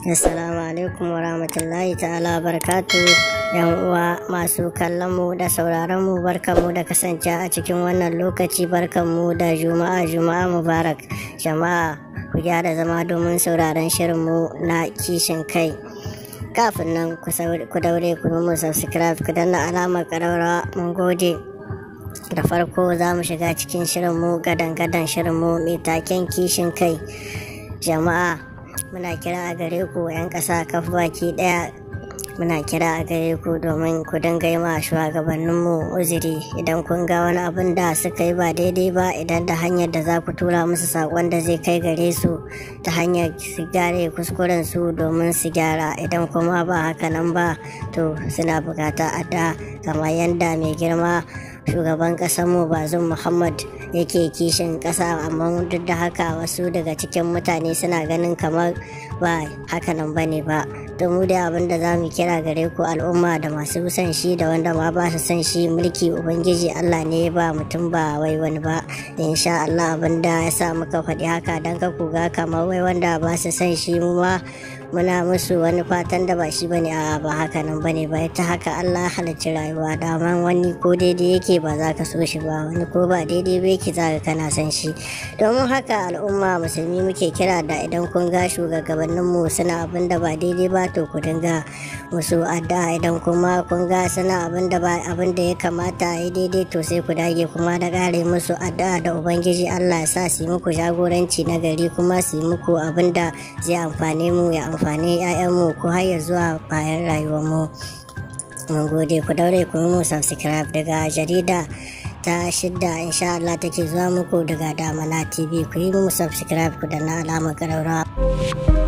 Assalamu alaikum wa rahmatullahi ta'ala barakatu. Yan uwa masu kallon mu da sauraron mu, barkanmu da kasance a cikin wannan lokaci. Barkanmu da Juma'a Mubarak. Jama'a ku gyara zama domin sauraron shirin mu na kishin kai. Kafin nan ku daure ku mu subscribe, ku danna alamar ƙararrawa. Mun gode. Da farko za mu shiga cikin shirin mu gadan shirin mu mai taken kishin kai. Jama'a muna kira a gare ku 'yan ƙasa kaf baki ɗaya, muna kira a gare ku domin ku dinga yi ma shugabanninmu uzuri idan kun ga wani abin da suka yi ba daidai ba, idan da hanyar da za ku tura musu saƙon da zai kai gare su ta hanyar su gyara kuskuren su domin su gyara, idan kuma ba haka nan ba to suna bukata a da kamar yadda mai girma shugaban ƙasarmu Bazum Muhammad yake kishin ƙasa, amma duk da haka wasu daga cikin mutane suna ganin kamar ba hakanan bane ba. To mu da abin da za mu kira gare ku al'umma da masu son shi da wanda ma ba su son shi, mulki ubangiji Allah ne ba mutum ba wai wani ba. Insha Allah abin da ya sa muka faɗi haka dan ka kuga kamar wai wanda ba su son shi mu ma muna musu wani fatan da ba shi bane, a ba hakanan bane ba. Ta haka Allah halicci rayuwa, daman wani ko daidai yake ba za ka so shi ba, wani ko ba daidai ba yake za ka kana son shi. Domin haka al'umma musulmi muke kira da idan kun ga shugabanninmu suna abin da ba daidai ba to ku dinga musu addu'a, idan kuma kun ga suna abin da ba abin da ya kamata ya daidai to sai ku dage kuma da kare musu addu'a da ubangiji Allah ya sa su yi muku jagoranci na gari, kuma su yi muku abin da zai amfane mu ya amfani 'ya'yanmu ko har ya zuwa bayan rayuwarmu. Mun gode. Ku daure ku yi mu subscribe. Daga jarida ta 6 insha Allah take zuwa muku daga Damana TV. Ku yi mu subscribe ku danna alamar ƙararrawa.